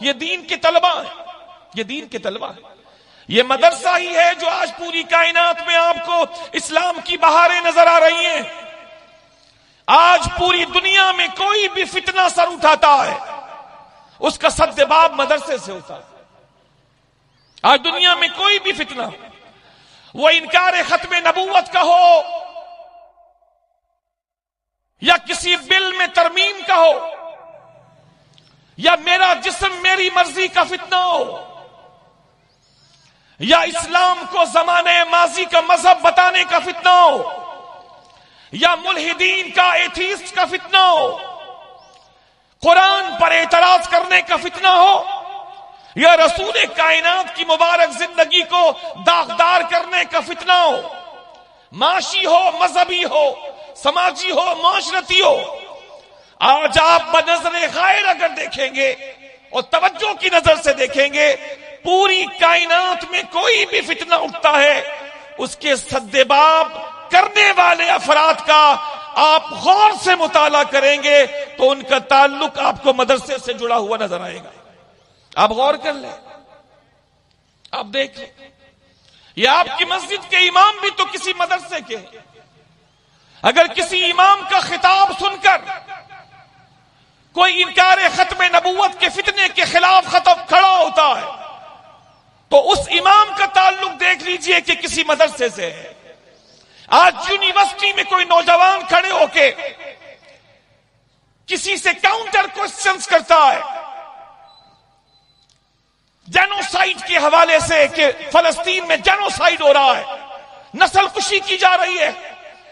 یہ دین کے طلبہ ہیں، یہ دین کے طلبہ ہیں۔ یہ مدرسہ ہی ہے جو آج پوری کائنات میں آپ کو اسلام کی بہاریں نظر آ رہی ہیں۔ آج پوری دنیا میں کوئی بھی فتنہ سر اٹھاتا ہے، اس کا سدباب مدرسے سے ہوتا ہے۔ آج دنیا میں کوئی بھی فتنہ، وہ انکار ختم نبوت کا ہو یا کسی بل میں ترمیم کا ہو یا میرا جسم میری مرضی کا فتنہ ہو یا اسلام کو زمانے ماضی کا مذہب بتانے کا فتنہ ہو یا ملحدین کا ایتھیسٹ کا فتنہ ہو، قرآن پر اعتراض کرنے کا فتنہ ہو یا رسول کائنات کی مبارک زندگی کو داغدار کرنے کا فتنہ ہو، معاشی ہو، مذہبی ہو، سماجی ہو، معاشرتی ہو، آج آپ بنظر غائر اگر دیکھیں گے اور توجہ کی نظر سے دیکھیں گے، پوری کائنات میں کوئی بھی فتنہ اٹھتا ہے، اس کے سدباب کرنے والے افراد کا آپ غور سے مطالعہ کریں گے تو ان کا تعلق آپ کو مدرسے سے جڑا ہوا نظر آئے گا۔ آپ غور کر لیں، آپ دیکھ لیں، یہ آپ کی مسجد کے امام بھی تو کسی مدرسے کے ہیں۔ اگر کسی امام کا خطاب سن کر کوئی انکار ختم نبوت کے فتنے کے خلاف کھڑا ہوتا ہے تو اس امام کا تعلق دیکھ لیجئے کہ کسی مدرسے سے ہے۔ آج یونیورسٹی میں کوئی نوجوان کھڑے ہو کے کسی سے کاؤنٹر کوسچنز کرتا ہے جینوسائیڈ کے حوالے سے کہ فلسطین میں جینوسائیڈ ہو رہا ہے، نسل کشی کی جا رہی ہے،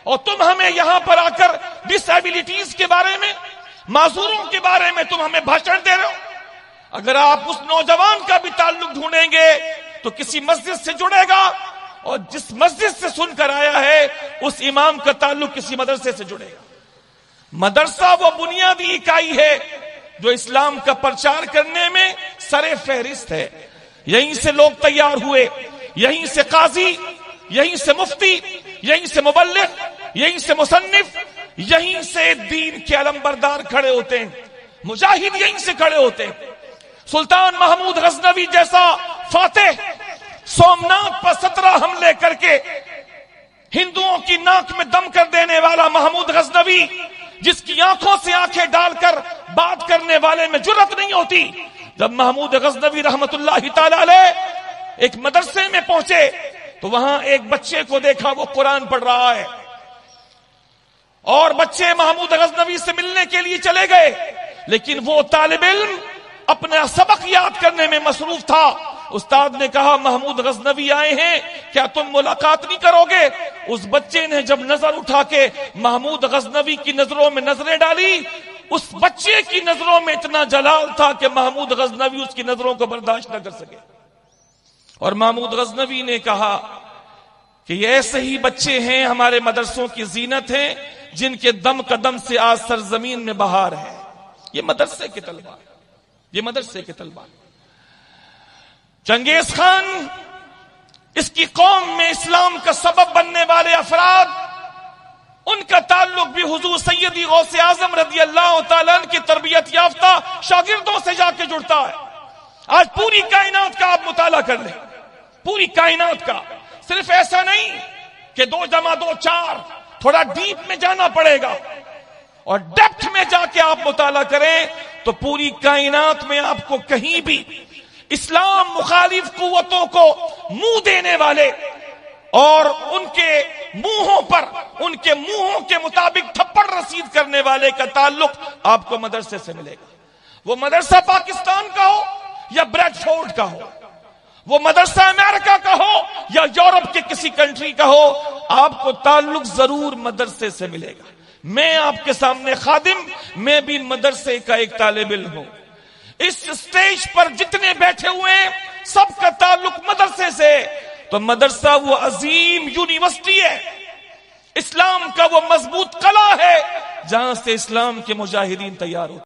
اور تم ہمیں یہاں پر آ کر ڈس ایبلٹیز کے بارے میں، معذوروں کے بارے میں تم ہمیں بھاشن دے رہے ہو۔ اگر آپ اس نوجوان کا بھی تعلق ڈھونڈیں گے تو کسی مسجد سے جڑے گا، اور جس مسجد سے سن کر آیا ہے اس امام کا تعلق کسی مدرسے سے جڑے گا۔ مدرسہ وہ بنیادی اکائی ہے جو اسلام کا پرچار کرنے میں سر فہرست ہے۔ یہیں سے لوگ تیار ہوئے، یہیں سے قاضی، یہیں سے مفتی، یہیں سے مبلغ، یہیں سے مصنف، یہیں سے دین کے علمبردار کھڑے ہوتے ہیں، مجاہد یہیں سے کھڑے ہوتے ہیں۔ سلطان محمود غزنوی جیسا فاتح سومناتھ پر 17 حملے کر کے ہندوؤں کی ناک میں دم کر دینے والا محمود غزنوی، جس کی آنکھوں سے آنکھیں ڈال کر بات کرنے والے میں جرأت نہیں ہوتی، جب محمود غزنوی رحمت اللہ تعالی علیہ ایک مدرسے میں پہنچے تو وہاں ایک بچے کو دیکھا وہ قرآن پڑھ رہا ہے، اور بچے محمود غزنوی سے ملنے کے لیے چلے گئے، لیکن وہ طالب علم اپنا سبق یاد کرنے میں مصروف تھا۔ استاد نے کہا محمود غزنوی آئے ہیں، کیا تم ملاقات نہیں کرو گے؟ اس بچے نے جب نظر اٹھا کے محمود غزنوی کی نظروں میں نظریں ڈالی، اس بچے کی نظروں میں اتنا جلال تھا کہ محمود غزنوی اس کی نظروں کو برداشت نہ کر سکے، اور محمود غزنوی نے کہا کہ یہ ایسے ہی بچے ہیں، ہمارے مدرسوں کی زینت ہیں، جن کے دم قدم سے آج سرزمین میں بہار ہے۔ یہ مدرسے کے طلبہ، یہ مدرسے کے طلبہ۔ چنگیز خان، اس کی قوم میں اسلام کا سبب بننے والے افراد، ان کا تعلق بھی حضور سیدی غوث اعظم رضی اللہ تعالیٰ عنہ کی تربیت یافتہ شاگردوں سے جا کے جڑتا ہے۔ آج پوری کائنات کا آپ مطالعہ کر لیں، پوری کائنات کا، صرف ایسا نہیں کہ 2 + 2 = 4، تھوڑا ڈیپ میں جانا پڑے گا، اور ڈیپتھ میں جا کے آپ مطالعہ کریں تو پوری کائنات میں آپ کو کہیں بھی اسلام مخالف قوتوں کو منہ دینے والے اور ان کے منہوں پر، ان کے منہوں کے مطابق تھپڑ رسید کرنے والے کا تعلق آپ کو مدرسے سے ملے گا۔ وہ مدرسہ پاکستان کا ہو یا بریڈ فورڈ کا ہو، وہ مدرسہ امریکہ کا ہو یا یورپ کے کسی کنٹری کا ہو، آپ کو تعلق ضرور مدرسے سے ملے گا۔ میں آپ کے سامنے خادم، میں بھی مدرسے کا ایک طالب علم ہوں۔ اس سٹیج پر جتنے بیٹھے ہوئے ہیں سب کا تعلق مدرسے سے، تو مدرسہ وہ عظیم یونیورسٹی ہے، اسلام کا وہ مضبوط قلعہ ہے جہاں سے اسلام کے مجاہدین تیار ہوتے ہیں۔